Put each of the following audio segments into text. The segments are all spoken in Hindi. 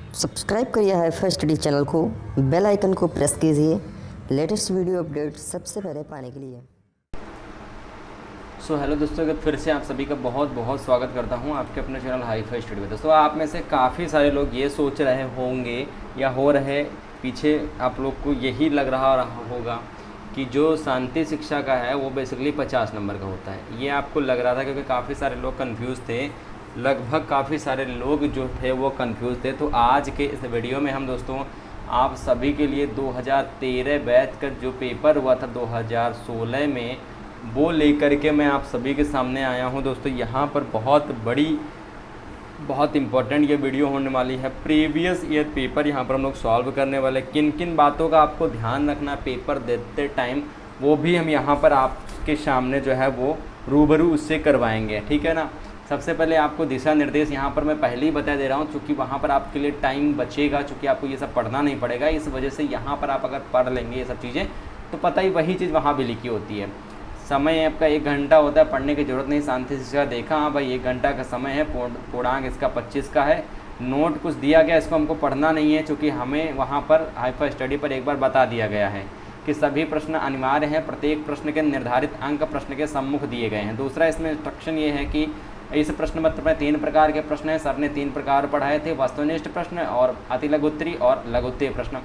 सब्सक्राइब करिए हाईफाई स्टडी चैनल को, बेल आइकन को प्रेस कीजिए लेटेस्ट वीडियो अपडेट सबसे पहले पाने के लिए। हेलो दोस्तों, एक फिर से आप सभी का बहुत बहुत स्वागत करता हूं आपके अपने चैनल हाईफाई स्टडी में। दोस्तों, आप में से काफ़ी सारे लोग ये सोच रहे होंगे या हो रहे, पीछे आप लोग को यही लग रहा होगा कि जो शांति शिक्षा का है वो बेसिकली 50 नंबर का होता है। ये आपको लग रहा था क्योंकि काफ़ी सारे लोग कंफ्यूज थे, लगभग काफ़ी सारे लोग जो थे वो कंफ्यूज थे। तो आज के इस वीडियो में हम दोस्तों आप सभी के लिए 2013 बैच का जो पेपर हुआ था 2016 में, वो लेकर के मैं आप सभी के सामने आया हूं। दोस्तों, यहाँ पर बहुत इम्पोर्टेंट ये वीडियो होने वाली है। प्रीवियस ईयर पेपर यहाँ पर हम लोग सॉल्व करने वाले, किन किन बातों का आपको ध्यान रखना है पेपर देते टाइम, वो भी हम यहाँ पर आपके सामने जो है वो रूबरू उससे करवाएंगे। ठीक है ना। सबसे पहले आपको दिशा निर्देश यहाँ पर मैं पहले ही बता दे रहा हूँ, चूँकि वहाँ पर आपके लिए टाइम बचेगा, चूँकि आपको ये सब पढ़ना नहीं पड़ेगा। इस वजह से यहाँ पर आप अगर पढ़ लेंगे ये सब चीज़ें तो पता ही वही चीज़ वहाँ भी लिखी होती है। समय आपका 1 घंटा होता है, पढ़ने की ज़रूरत नहीं। शांति शिक्षा देखा, हाँ भाई 1 घंटा का समय है, पूर्णांक इसका 25 का है। नोट कुछ दिया गया, इसको हमको पढ़ना नहीं है, क्योंकि हमें वहाँ पर हाईफाई स्टडी पर एक बार बता दिया गया है कि सभी प्रश्न अनिवार्य हैं। प्रत्येक प्रश्न के निर्धारित अंक प्रश्न के सम्मुख दिए गए हैं। दूसरा इसमें इंस्ट्रक्शन ये है कि इस प्रश्न पत्र में 3 प्रकार के प्रश्न हैं। सर ने 3 प्रकार पढ़ाए थे, वस्तुनिष्ठ प्रश्न और अति लघुत्तरी और लघुत्तरीय प्रश्न।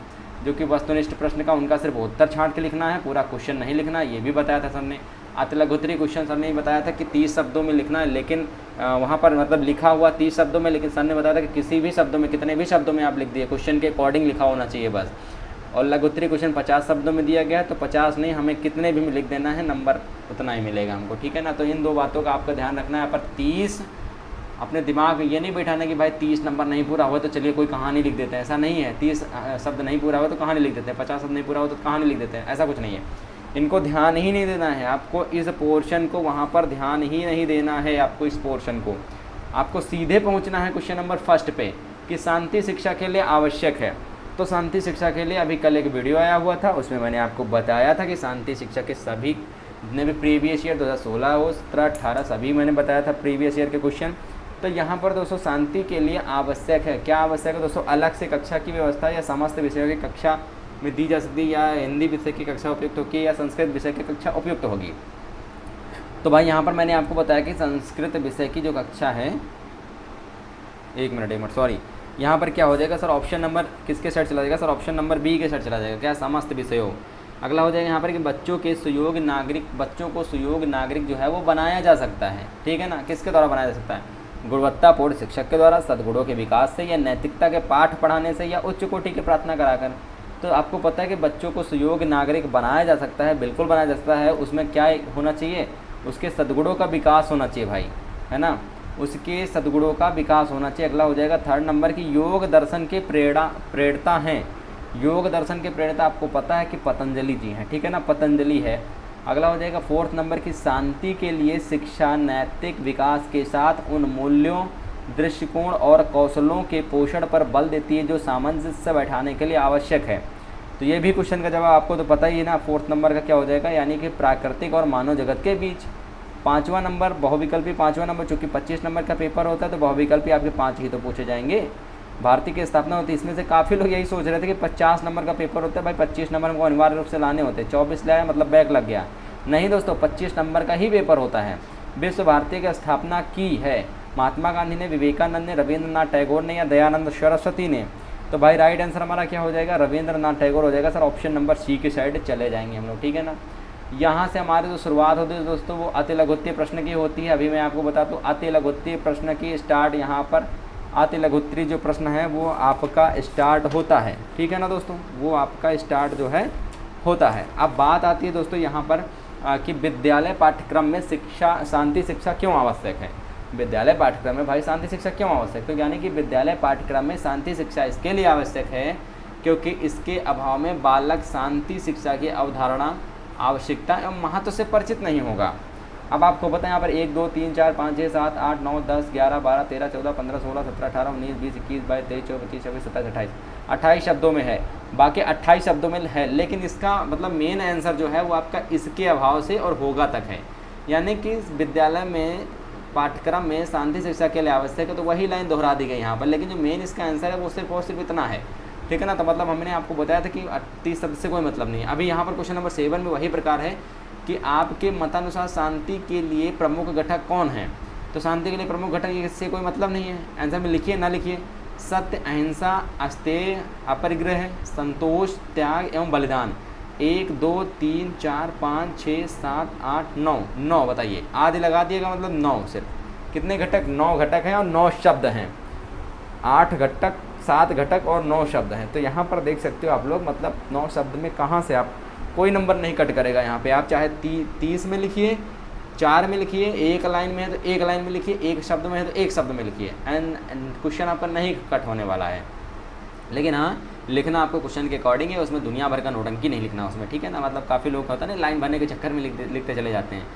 जो कि वस्तुनिष्ठ प्रश्न का उनका सिर्फ उत्तर छांट के लिखना है, पूरा क्वेश्चन नहीं लिखना, ये भी बताया था सर ने। अति लघुत्तरीय क्वेश्चन सर ने बताया था कि 30 शब्दों में लिखना है, लेकिन वहाँ पर मतलब लिखा हुआ 30 शब्दों में, लेकिन सर ने बताया था कि किसी भी शब्दों में, कितने भी शब्दों में आप लिख दिए, क्वेश्चन के अकॉर्डिंग लिखा होना चाहिए बस। और लघुत्तरीय क्वेश्चन 50 शब्दों में दिया गया है, तो 50 नहीं, हमें कितने भी लिख देना है, नंबर उतना ही मिलेगा हमको। ठीक है ना। तो इन 2 बातों का आपका ध्यान रखना है। यहाँ पर 30 अपने दिमाग में ये नहीं बैठाना कि भाई 30 नंबर नहीं पूरा हुआ तो चलिए कोई कहानी लिख देते हैं, ऐसा नहीं है। 30 शब्द नहीं पूरा हुआ तो कहानी लिख देते हैं, 50 शब्द नहीं पूरा हुआ तो कहानी लिख देते हैं, ऐसा कुछ नहीं है। इनको ध्यान ही नहीं देना है आपको, इस पोर्शन को वहाँ पर ध्यान ही नहीं देना है आपको। इस पोर्शन को आपको सीधे पहुँचना है क्वेश्चन नंबर 1 पे कि शांति शिक्षा के लिए आवश्यक है। तो शांति शिक्षा के लिए अभी कल एक वीडियो आया हुआ था, उसमें मैंने आपको बताया था कि शांति शिक्षा के सभी जितने भी प्रीवियस ईयर 2016 हो, 17, 18 सभी मैंने बताया था प्रीवियस ईयर के क्वेश्चन। तो यहाँ पर दोस्तों शांति के लिए आवश्यक है, क्या आवश्यक है दोस्तों, अलग से कक्षा की व्यवस्था या समस्त विषयों की कक्षा में दी जा सकती है, या हिंदी विषय की कक्षा उपयुक्त होगी या संस्कृत विषय की कक्षा उपयुक्त होगी। तो भाई यहाँ पर मैंने आपको बताया कि संस्कृत विषय की जो कक्षा है, एक मिनट सॉरी, यहाँ पर क्या हो जाएगा सर, ऑप्शन नंबर किसके साइड चला जाएगा सर, ऑप्शन नंबर बी के साइड चला जाएगा, क्या, समस्त विषयों। अगला हो जाएगा यहाँ पर कि बच्चों को सुयोग्य नागरिक जो है वो बनाया जा सकता है। ठीक है ना। किसके द्वारा बनाया जा सकता है, गुणवत्तापूर्ण शिक्षक के द्वारा, सद्गुणों के विकास से, या नैतिकता के पाठ पढ़ाने से, या उच्च कोटि की प्रार्थना कराकर। तो आपको पता है कि बच्चों को सुयोग्य नागरिक बनाया जा सकता है, बिल्कुल बनाया जा सकता है। उसमें क्या होना चाहिए, उसके सद्गुणों का विकास होना चाहिए भाई, है ना, उसके सद्गुणों का विकास होना चाहिए। अगला हो जाएगा 3rd नंबर की योग दर्शन के प्रेरणा हैं। योग दर्शन के प्रेरणा आपको पता है कि पतंजलि जी हैं। ठीक है ना, पतंजलि है। अगला हो जाएगा 4th नंबर की शांति के लिए शिक्षा नैतिक विकास के साथ उन मूल्यों, दृष्टिकोण और कौशलों के पोषण पर बल देती है जो सामंजस्य बैठाने के लिए आवश्यक है। तो ये भी क्वेश्चन का जवाब आपको तो पता ही है ना। 4th नंबर का क्या हो जाएगा, यानी कि प्राकृतिक और मानव जगत के बीच। 5वां नंबर बहुविकल्पी, 5वां नंबर चूँकि 25 नंबर का पेपर होता है तो बहुविकल्पी आपके 5 ही तो पूछे जाएंगे। भारतीय की स्थापना होती है, इसमें से काफ़ी लोग यही सोच रहे थे कि 50 नंबर का पेपर होता है भाई, 25 नंबर को अनिवार्य रूप से लाने होते हैं, 24 लाया मतलब बैक लग गया। नहीं दोस्तों, 25 नंबर का ही पेपर होता है। विश्व भारती की स्थापना की है महात्मा गांधी ने, विवेकानंद ने, रविंद्रनाथ टैगोर ने, या दयानंद सरस्वती ने। तो भाई राइट आंसर हमारा क्या हो जाएगा, रविंद्रनाथ टैगोर हो जाएगा सर, ऑप्शन नंबर सी की साइड चले जाएंगे हम लोग। ठीक है ना। यहाँ से हमारी जो शुरुआत होती है दोस्तों वो अति लघुत्तरीय प्रश्न की होती है। अभी मैं आपको बताता हूँ अति लघुत्तरीय प्रश्न की स्टार्ट, यहाँ पर अति लघुत्तरीय जो प्रश्न है वो आपका स्टार्ट होता है। ठीक है ना दोस्तों, वो आपका स्टार्ट जो है होता है। अब बात आती है दोस्तों यहाँ पर कि विद्यालय पाठ्यक्रम में शांति शिक्षा क्यों आवश्यक है। विद्यालय पाठ्यक्रम में भाई शांति शिक्षा क्यों आवश्यक, तो यानी कि विद्यालय पाठ्यक्रम में शांति शिक्षा इसके लिए आवश्यक है क्योंकि इसके अभाव में बालक शांति शिक्षा की अवधारणा, आवश्यकता एवं महत्व से परिचित नहीं होगा। अब आपको पता है यहाँ पर 1 2 3 4 5 6 7 8 9 10 11 12 13 14 15 16 17 18 19 20 21 22 23 24 25 26 27 28 28 शब्दों में है, बाकी 28 शब्दों में है। लेकिन इसका मतलब मेन आंसर जो है वो आपका इसके अभाव से और होगा तक है। यानी कि विद्यालय में पाठ्यक्रम में शांति शिक्षा के लिए आवश्यक है, तो वही लाइन दोहरा दी गई यहाँ पर, लेकिन जो मेन इसका आंसर है वो सिर्फ और सिर्फ इतना है, ठीक है ना। तो मतलब हमने आपको बताया था कि 30 शब्द से कोई मतलब नहीं है। अभी यहाँ पर क्वेश्चन नंबर 7 में वही प्रकार है कि आपके मतानुसार शांति के लिए प्रमुख घटक कौन है। तो शांति के लिए प्रमुख घटक इससे कोई मतलब नहीं है, आंसर में लिखिए ना लिखिए। सत्य, अहिंसा, अस्तेय, अपरिग्रह, संतोष, त्याग एवं बलिदान। 1 2 3 4 5 6 7 8 9 9 बताइए, आदि लगा दिएगा मतलब 9। सिर्फ कितने घटक? 9 घटक हैं और 9 शब्द हैं। 8 घटक, 7 घटक और 9 शब्द हैं। तो यहाँ पर देख सकते हो आप लोग, मतलब 9 शब्द में कहाँ से आप कोई नंबर नहीं कट करेगा। यहाँ पे आप चाहे 30 में लिखिए, 4 में लिखिए, एक लाइन में है तो एक लाइन में लिखिए, एक शब्द में है तो एक शब्द में लिखिए, एंड क्वेश्चन आपका नहीं कट होने वाला है। लेकिन हाँ, लिखना आपको क्वेश्चन के अकॉर्डिंग है, उसमें दुनिया भर का नोटंकी नहीं लिखना उसमें, ठीक है ना। मतलब काफ़ी लोग होता है ना, लाइन भरने के चक्कर में लिखते चले जाते हैं।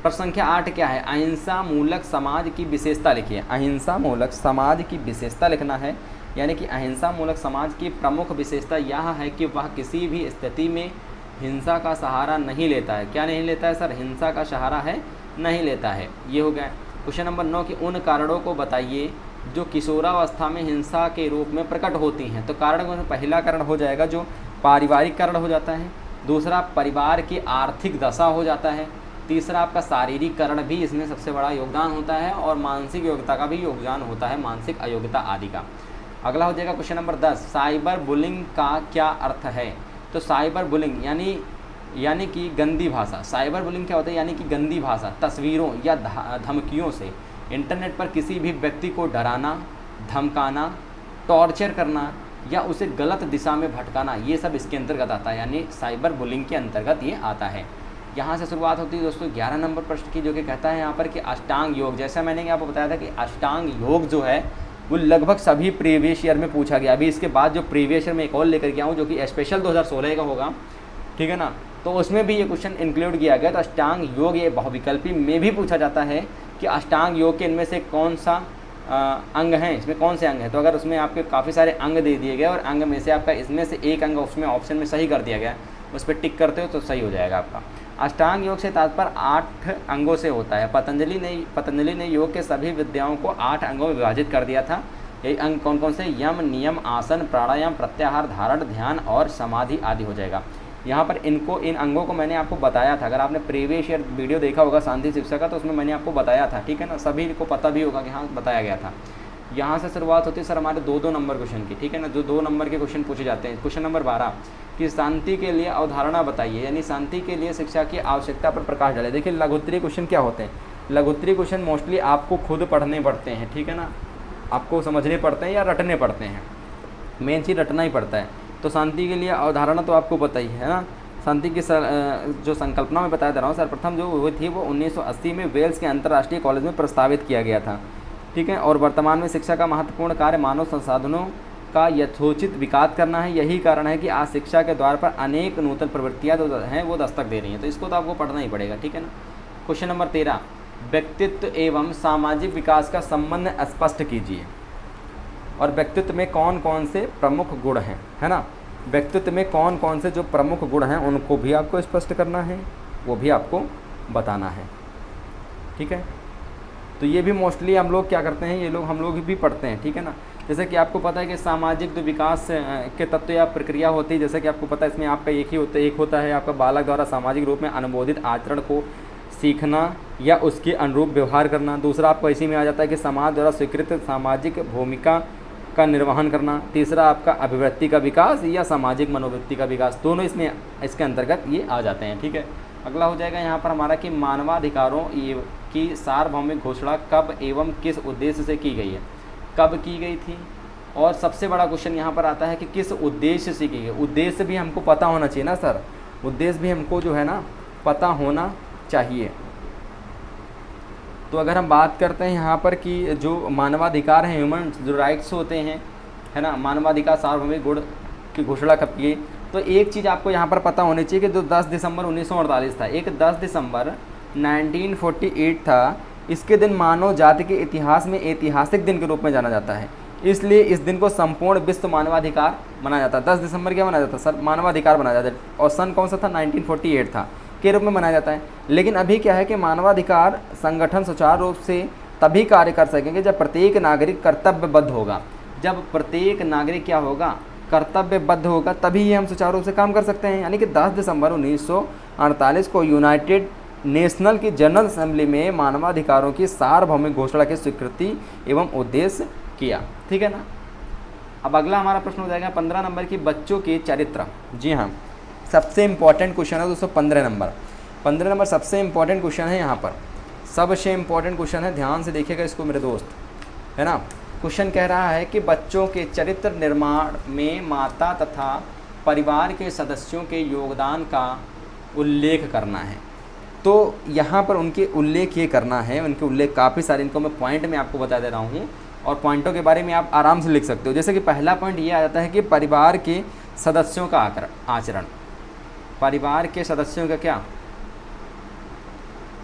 प्रश्न संख्या 8 क्या है? अहिंसा मूलक समाज की विशेषता लिखिए। अहिंसा मूलक समाज की विशेषता लिखना है, यानी कि अहिंसा मूलक समाज की प्रमुख विशेषता यह है कि वह किसी भी स्थिति में हिंसा का सहारा नहीं लेता है। क्या नहीं लेता है सर? हिंसा का सहारा है, नहीं लेता है। ये हो गया। क्वेश्चन नंबर 9 कि उन कारणों को बताइए जो किशोरावस्था में हिंसा के रूप में प्रकट होती हैं। तो कारण में पहला कारण हो जाएगा जो पारिवारिक कारण हो जाता है, दूसरा परिवार की आर्थिक दशा हो जाता है, तीसरा आपका शारीरिक कारण भी इसमें सबसे बड़ा योगदान होता है, और मानसिक योग्यता का भी योगदान होता है, मानसिक अयोग्यता आदि का। अगला हो जाएगा क्वेश्चन नंबर 10, साइबर बुलिंग का क्या अर्थ है? तो साइबर बुलिंग यानी कि गंदी भाषा। साइबर बुलिंग क्या होता है? यानी कि गंदी भाषा, तस्वीरों या धमकियों से इंटरनेट पर किसी भी व्यक्ति को डराना, धमकाना, टॉर्चर करना या उसे गलत दिशा में भटकाना, ये सब इसके अंतर्गत आता है, यानी साइबर बुलिंग के अंतर्गत ये आता है। यहाँ से शुरुआत होती है दोस्तों 11 नंबर प्रश्न की, जो कि कहता है यहाँ पर कि अष्टांग योग। जैसा मैंने आपको बताया था कि अष्टांग योग जो है वो लगभग सभी प्रीवियस ईयर में पूछा गया। अभी इसके बाद जो प्रीवियस ईयर में एक और लेकर के आऊँ जो कि स्पेशल 2016 का होगा, ठीक है ना, तो उसमें भी ये क्वेश्चन इंक्लूड किया गया। तो अष्टांग योग ये बहुविकल्पी में भी पूछा जाता है कि अष्टांग योग के इनमें से कौन सा अंग हैं, इसमें कौन से अंग हैं। तो अगर उसमें आपके काफ़ी सारे अंग दे दिए गए और अंग में से आपका इसमें से एक अंग उसमें ऑप्शन में सही कर दिया गया, उस पर टिक करते हो तो सही हो जाएगा आपका। अष्टांग योग से तात्पर्य 8 अंगों से होता है। पतंजलि ने योग के सभी विद्याओं को 8 अंगों में विभाजित कर दिया था। यही अंग कौन कौन से? यम, नियम, आसन, प्राणायाम, प्रत्याहार, धारण, ध्यान और समाधि आदि हो जाएगा। यहाँ पर इन अंगों को मैंने आपको बताया था। अगर आपने प्रीवियस ईयर वीडियो देखा होगा शांति शिक्षा का, तो उसमें मैंने आपको बताया था, ठीक है ना। सभी को पता भी होगा कि हाँ बताया गया था। यहाँ से शुरुआत होती है सर हमारे 2-2 नंबर क्वेश्चन की, ठीक है ना, जो 2 नंबर के क्वेश्चन पूछे जाते हैं। क्वेश्चन नंबर 12 कि शांति के लिए अवधारणा बताइए, यानी शांति के लिए शिक्षा की आवश्यकता पर प्रकाश डाले। देखिए लघुत्तरीय क्वेश्चन क्या होते हैं? लघुत्तरीय क्वेश्चन मोस्टली आपको खुद पढ़ने पड़ते हैं, ठीक है ना, आपको समझने पड़ते हैं या रटने पड़ते हैं। मेन चीज़ रटना ही पड़ता है। तो शांति के लिए अवधारणा तो आपको पता ही है ना। शांति की जो संकल्पना मैं बता दे रहा हूँ, सर्वप्रथम जो हुई थी वो 1980 में वेल्स के अंतर्राष्ट्रीय कॉलेज में प्रस्तावित किया गया था, ठीक है। और वर्तमान में शिक्षा का महत्वपूर्ण कार्य मानव संसाधनों का यथोचित विकास करना है। यही कारण है कि आज शिक्षा के द्वार पर अनेक नूतन प्रवृत्तियाँ जो हैं वो दस्तक दे रही हैं। तो इसको तो आपको पढ़ना ही पड़ेगा, ठीक है ना। क्वेश्चन नंबर 13 व्यक्तित्व एवं सामाजिक विकास का संबंध स्पष्ट कीजिए। और व्यक्तित्व में कौन कौन से प्रमुख गुण हैं, है ना। व्यक्तित्व में कौन कौन से जो प्रमुख गुण हैं उनको भी आपको स्पष्ट करना है, वो भी आपको बताना है, ठीक है। तो ये भी मोस्टली हम लोग क्या करते हैं, ये लोग हम लोग भी पढ़ते हैं, ठीक है ना। जैसे कि आपको पता है कि सामाजिक जो विकास के तत्व या प्रक्रिया होती है, जैसे कि आपको पता है इसमें आपका एक होता है आपका बालक द्वारा सामाजिक रूप में अनुमोदित आचरण को सीखना या उसके अनुरूप व्यवहार करना। दूसरा आपको इसी में आ जाता है कि समाज द्वारा स्वीकृत सामाजिक भूमिका का निर्वहन करना। तीसरा आपका अभिव्यक्ति का विकास या सामाजिक मनोवृत्ति का विकास, दोनों इसके अंतर्गत ये आ जाते हैं, ठीक है। अगला हो जाएगा यहाँ पर हमारा कि मानवाधिकारों की सार्वभौमिक घोषणा कब एवं किस उद्देश्य से की गई है, कब की गई थी। और सबसे बड़ा क्वेश्चन यहाँ पर आता है कि किस उद्देश्य से की गई। उद्देश्य भी हमको पता होना चाहिए ना सर, उद्देश्य भी हमको जो है ना पता होना चाहिए। तो अगर हम बात करते हैं यहाँ पर कि जो मानवाधिकार हैं, ह्यूमन जो राइट्स होते हैं, है ना, मानवाधिकार सार्वभौमिक गुण की घोषणा कब की, तो एक चीज़ आपको यहाँ पर पता होनी चाहिए कि जो 10 दिसंबर 1948 था, एक 10 दिसंबर 1948 था, इसके दिन मानव जाति के इतिहास में ऐतिहासिक दिन के रूप में जाना जाता है। इसलिए इस दिन को संपूर्ण विश्व मानवाधिकार मनाया जाता है। 10 दिसंबर क्या मनाया जाता है सर? मानवाधिकार मनाया जाता है। और सन कौन सा था? 1948 था के रूप में मनाया जाता है। लेकिन अभी क्या है कि मानवाधिकार संगठन सुचारू रूप से तभी कार्य कर सकेंगे जब प्रत्येक नागरिक कर्तव्यबद्ध होगा। जब प्रत्येक नागरिक क्या होगा, कर्तव्यबद्ध होगा, तभी ये हम सुचारू रूप से काम कर सकते हैं। यानी कि 10 दिसंबर 1948 को यूनाइटेड नेशनल की जनरल असेंबली में मानवाधिकारों की सार्वभौमिक घोषणा की स्वीकृति एवं उद्देश्य किया। ठीक है ना। अब अगला हमारा प्रश्न हो जाएगा 15 नंबर की बच्चों के चरित्र। जी हाँ, सबसे इम्पॉर्टेंट क्वेश्चन है दोस्तों 15 नंबर सबसे इम्पॉर्टेंट क्वेश्चन है। यहाँ पर सबसे इम्पॉर्टेंट क्वेश्चन है, ध्यान से देखिएगा इसको मेरे दोस्त, है ना। क्वेश्चन कह रहा है कि बच्चों के चरित्र निर्माण में माता तथा परिवार के सदस्यों के योगदान का उल्लेख करना है। तो यहाँ पर उनके उल्लेख ये करना है, उनके उल्लेख काफ़ी सारे, इनको मैं पॉइंट में आपको बता दे रहा हूँ और पॉइंटों के बारे में आप आराम से लिख सकते हो। जैसे कि पहला पॉइंट ये आ जाता है कि परिवार के सदस्यों का आचरण, परिवार के सदस्यों का क्या,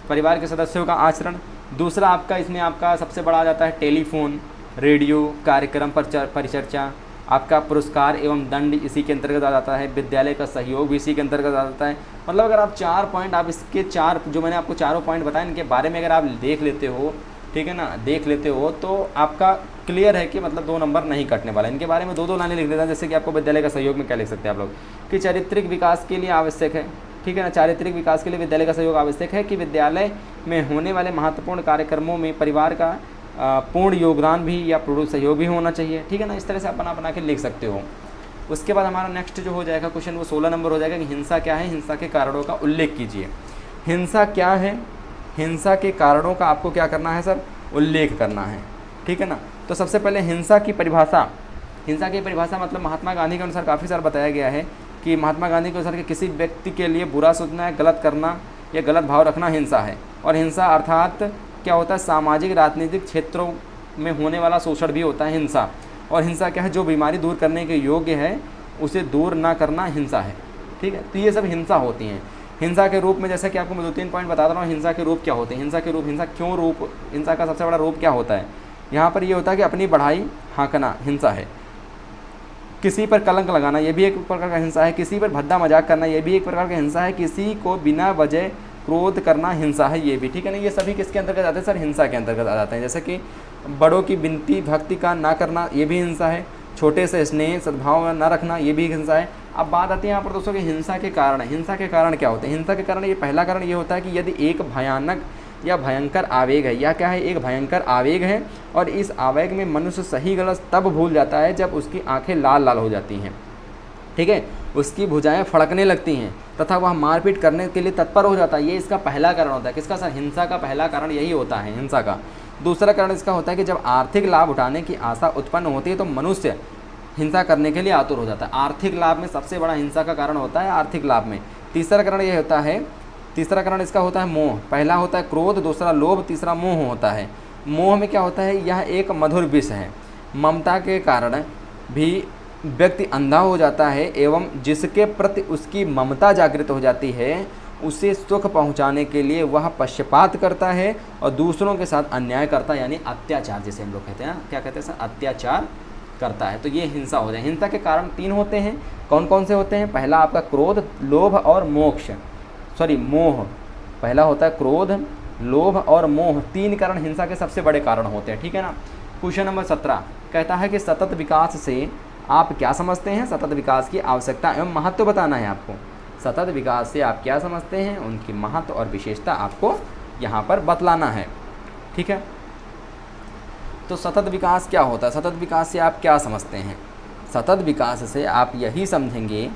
परिवार के सदस्यों का आचरण। दूसरा आपका इसमें आपका सबसे बड़ा आ जाता है टेलीफोन, रेडियो, कार्यक्रम परिचर्चा, आपका पुरस्कार एवं दंड इसी के अंतर्गत आ जाता है, विद्यालय का सहयोग भी इसी के अंतर्गत आ जाता है। मतलब अगर आप 4 पॉइंट, आप इसके 4 जो मैंने आपको चारों पॉइंट बताए, इनके बारे में अगर आप देख लेते हो, ठीक है ना, देख लेते हो तो आपका क्लियर है कि मतलब 2 नंबर नहीं कटने वाला। इनके बारे में 2-2 लाइनें लिख देता है। जैसे कि आपको विद्यालय का सहयोग में क्या लिख सकते हैं आप लोग कि चारित्रिक विकास के लिए आवश्यक है, ठीक है ना, चारित्रिक विकास के लिए विद्यालय का सहयोग आवश्यक है कि विद्यालय में होने वाले महत्वपूर्ण कार्यक्रमों में परिवार का पूर्ण योगदान भी या पूर्ण सहयोग भी होना चाहिए। ठीक है ना, इस तरह से आप बना के लिख सकते हो। उसके बाद हमारा नेक्स्ट जो हो जाएगा क्वेश्चन वो 16 नंबर हो जाएगा कि हिंसा क्या है, हिंसा के कारणों का उल्लेख कीजिए। हिंसा क्या है, हिंसा के कारणों का आपको क्या करना है सर, उल्लेख करना है। ठीक है ना। तो सबसे पहले हिंसा की परिभाषा, हिंसा की परिभाषा मतलब महात्मा गांधी के अनुसार काफ़ी सारा बताया गया है कि महात्मा गांधी के अनुसार कि किसी व्यक्ति के लिए बुरा सोचना, गलत करना या गलत भाव रखना हिंसा है। और हिंसा अर्थात क्या होता है, सामाजिक राजनीतिक क्षेत्रों में होने वाला शोषण भी होता है हिंसा। और हिंसा क्या है, जो बीमारी दूर करने के योग्य है उसे दूर ना करना हिंसा है। ठीक है, तो ये सब हिंसा होती हैं। हिंसा के रूप में जैसे कि आपको मैं 2-3 पॉइंट बता रहा हूँ, हिंसा के रूप क्या होते हैं, हिंसा के रूप, हिंसा क्यों रूप, हिंसा का सबसे बड़ा रूप क्या होता है। यहाँ पर ये होता है कि अपनी बढ़ाई हाँकना हिंसा है, किसी पर कलंक लगाना ये भी एक प्रकार का हिंसा है, किसी पर भद्दा मजाक करना ये भी एक प्रकार का हिंसा है, किसी को बिना वजह क्रोध करना हिंसा है ये भी। ठीक है ना, ये सभी किसके अंतर्गत आते हैं सर, हिंसा के अंतर्गत आ जाते हैं। जैसे कि बड़ों की विनती भक्ति का ना करना ये भी हिंसा है, छोटे से स्नेह सद्भाव ना रखना ये भी हिंसा है। अब बात आती है यहाँ पर दोस्तों कि हिंसा के कारण। हिंसा के कारण क्या होते हैं, हिंसा के कारण ये पहला कारण ये होता है कि यदि एक भयानक या भयंकर आवेग है, या क्या है, एक भयंकर आवेग है और इस आवेग में मनुष्य सही गलत तब भूल जाता है जब उसकी आंखें लाल लाल हो जाती हैं, ठीक है, उसकी भुजाएं फड़कने लगती हैं तथा वह मारपीट करने के लिए तत्पर हो जाता है। ये इसका पहला कारण होता है। किसका सर, हिंसा का पहला कारण यही होता है, हिंसा का। दूसरा कारण इसका होता है कि जब आर्थिक लाभ उठाने की आशा उत्पन्न होती है तो मनुष्य हिंसा करने के लिए आतुर हो जाता है। आर्थिक लाभ में सबसे बड़ा हिंसा का कारण होता है आर्थिक लाभ में। तीसरा कारण ये होता है, तीसरा कारण इसका होता है मोह। पहला होता है क्रोध, दूसरा लोभ, तीसरा मोह होता है। मोह में क्या होता है, यह एक मधुर विष है। ममता के कारण भी व्यक्ति अंधा हो जाता है एवं जिसके प्रति उसकी ममता जागृत हो जाती है उसे सुख पहुंचाने के लिए वह पक्षपात करता है और दूसरों के साथ अन्याय करता है, यानी अत्याचार जिसे हम लोग कहते हैं, क्या कहते हैं सर, अत्याचार करता है। तो ये हिंसा हो जाए। हिंसा के कारण 3 होते हैं। कौन कौन से होते हैं, पहला आपका क्रोध, लोभ और मोह। पहला होता है क्रोध, लोभ और मोह। 3 कारण हिंसा के सबसे बड़े कारण होते हैं। ठीक है ना। क्वेश्चन नंबर 17 कहता है कि सतत विकास से आप क्या समझते हैं, सतत विकास की आवश्यकता एवं महत्व बताना है आपको। सतत विकास से आप क्या समझते हैं, उनकी महत्व और विशेषता आपको यहाँ पर बतलाना है। ठीक है, तो सतत विकास क्या होता है, सतत विकास से आप क्या समझते हैं। सतत विकास से आप यही समझेंगे,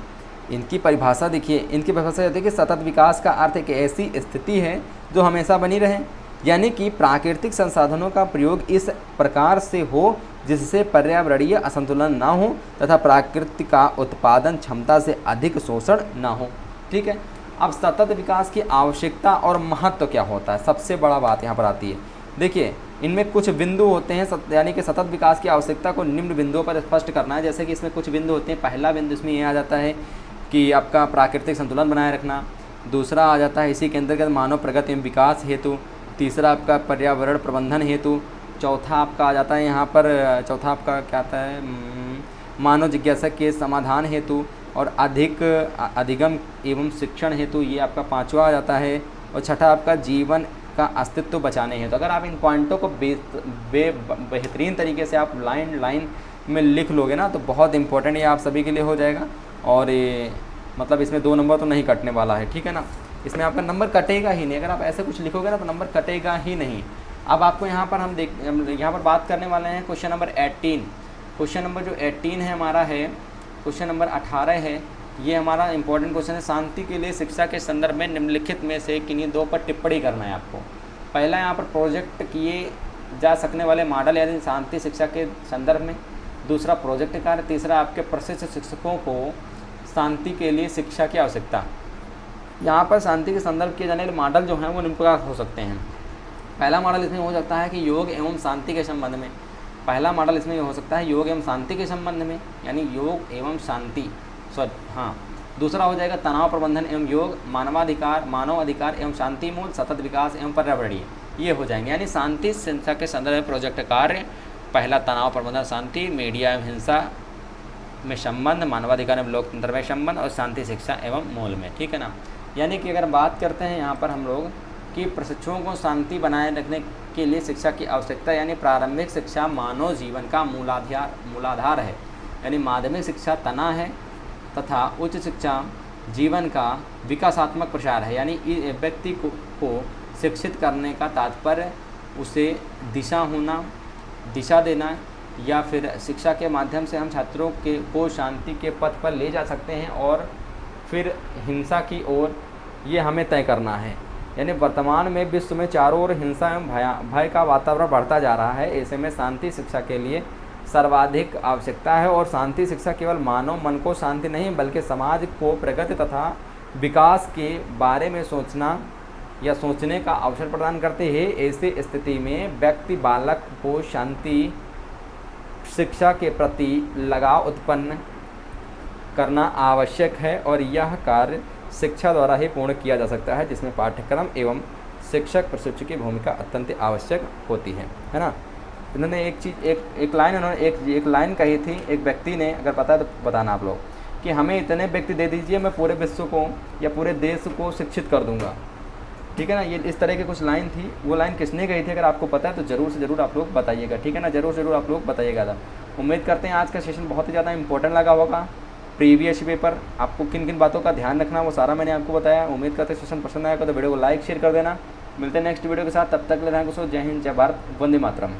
इनकी परिभाषा देखिए, इनकी परिभाषा यह है कि सतत विकास का अर्थ एक ऐसी स्थिति है जो हमेशा बनी रहे, यानी कि प्राकृतिक संसाधनों का प्रयोग इस प्रकार से हो जिससे पर्यावरणीय असंतुलन ना हो तथा प्रकृति का उत्पादन क्षमता से अधिक शोषण ना हो। ठीक है, अब सतत विकास की आवश्यकता और महत्व क्या होता है, सबसे बड़ा बात यहाँ पर आती है। देखिए, इनमें कुछ बिंदु होते हैं, यानी कि सतत विकास की आवश्यकता को निम्न बिंदुओं पर स्पष्ट करना है। जैसे कि इसमें कुछ बिंदु होते हैं। पहला बिंदु इसमें ये आ जाता है कि आपका प्राकृतिक संतुलन बनाए रखना। दूसरा आ जाता है इसी के अंतर्गत मानव प्रगति एवं विकास हेतु। तीसरा आपका पर्यावरण प्रबंधन हेतु। चौथा आपका आ जाता है यहाँ पर, चौथा आपका क्या आता है, मानव जिज्ञासा के समाधान हेतु और अधिगम एवं शिक्षण हेतु, ये आपका 5वां आ जाता है। और छठा आपका जीवन का अस्तित्व बचाने हैं। तो अगर आप इन पॉइंटों को बेहतरीन तरीके से आप लाइन में लिख लोगे ना तो बहुत इंपॉर्टेंट ये आप सभी के लिए हो जाएगा। और ये मतलब इसमें 2 नंबर तो नहीं कटने वाला है, ठीक है ना, इसमें आपका नंबर कटेगा ही नहीं। अगर आप ऐसे कुछ लिखोगे ना तो नंबर कटेगा ही नहीं। अब आपको यहाँ पर हम यहाँ पर बात करने वाले हैं क्वेश्चन नंबर 18। क्वेश्चन नंबर जो 18 है हमारा है, क्वेश्चन नंबर 18 है, ये हमारा इंपॉर्टेंट क्वेश्चन है। शांति के लिए शिक्षा के संदर्भ में निम्नलिखित में से किन्हीं 2 पर टिप्पणी करना है आपको। पहला यहाँ पर प्रोजेक्ट किए जा सकने वाले मॉडल यानी शांति शिक्षा के संदर्भ में, दूसरा प्रोजेक्ट कार्य, तीसरा आपके प्रशिक्षित शिक्षकों को शांति के लिए शिक्षा की आवश्यकता। यहाँ पर शांति के संदर्भ किए जाने वाले मॉडल जो हैं वो निम्न प्रकार हो सकते हैं। पहला मॉडल इसमें हो सकता है कि योग एवं शांति के संबंध में, पहला मॉडल इसमें हो सकता है योग एवं शांति के संबंध में, यानी योग एवं शांति, हाँ। दूसरा हो जाएगा तनाव प्रबंधन एवं योग, मानव अधिकार एवं शांति मूल, सतत विकास एवं पर्यावरणीय, ये हो जाएंगे। यानी शांति शिक्षा के संदर्भ में प्रोजेक्ट कार्य, पहला तनाव प्रबंधन शांति, मीडिया एवं हिंसा में संबंध, मानवाधिकार एवं लोकतंत्र में संबंध, और शांति शिक्षा एवं मूल में, ठीक है ना। यानी कि अगर बात करते हैं यहाँ पर हम लोग कि प्रशिक्षुओं को शांति बनाए रखने के लिए शिक्षा की आवश्यकता, यानी प्रारंभिक शिक्षा मानव जीवन का मूलाधार है, यानी माध्यमिक शिक्षा तना है तथा उच्च शिक्षा जीवन का विकासात्मक प्रसार है। यानी व्यक्ति को शिक्षित करने का तात्पर्य उसे दिशा देना, या फिर शिक्षा के माध्यम से हम छात्रों को शांति के पथ पर ले जा सकते हैं और फिर हिंसा की ओर ये हमें तय करना है। यानी वर्तमान में विश्व में चारों ओर हिंसा एवं भय का वातावरण बढ़ता जा रहा है। ऐसे में शांति शिक्षा के लिए सर्वाधिक आवश्यकता है। और शांति शिक्षा केवल मानव मन को शांति नहीं बल्कि समाज को प्रगति तथा विकास के बारे में सोचने का अवसर प्रदान करते हैं। ऐसी स्थिति में व्यक्ति बालक को शांति शिक्षा के प्रति लगाव उत्पन्न करना आवश्यक है और यह कार्य शिक्षा द्वारा ही पूर्ण किया जा सकता है, जिसमें पाठ्यक्रम एवं शिक्षक प्रशिक्षक की भूमिका अत्यंत आवश्यक होती है ना। इन्होंने एक लाइन कही थी एक व्यक्ति ने, अगर पता है तो बताना आप लोग, कि हमें इतने व्यक्ति दे दीजिए मैं पूरे विश्व को या पूरे देश को शिक्षित कर दूंगा, ठीक है ना। ये इस तरह की कुछ लाइन थी। वो लाइन किसने कही थी अगर आपको पता है तो ज़रूर से ज़रूर आप लोग बताइएगा, ठीक है ना, ज़रूर आप लोग बताइएगा। उम्मीद करते हैं आज का सेशन बहुत ही ज़्यादा इंपॉर्टेंट लगा होगा। प्रीवियस पेपर आपको किन किन बातों का ध्यान रखना वो सारा मैंने आपको बताया। उम्मीद करते हैं सेशन पसंद आएगा तो वीडियो को लाइक शेयर कर देना। मिलते हैं नेक्स्ट वीडियो के साथ, तब तक ले रहें। जय हिंद, जय भारत, वंदे मातरम।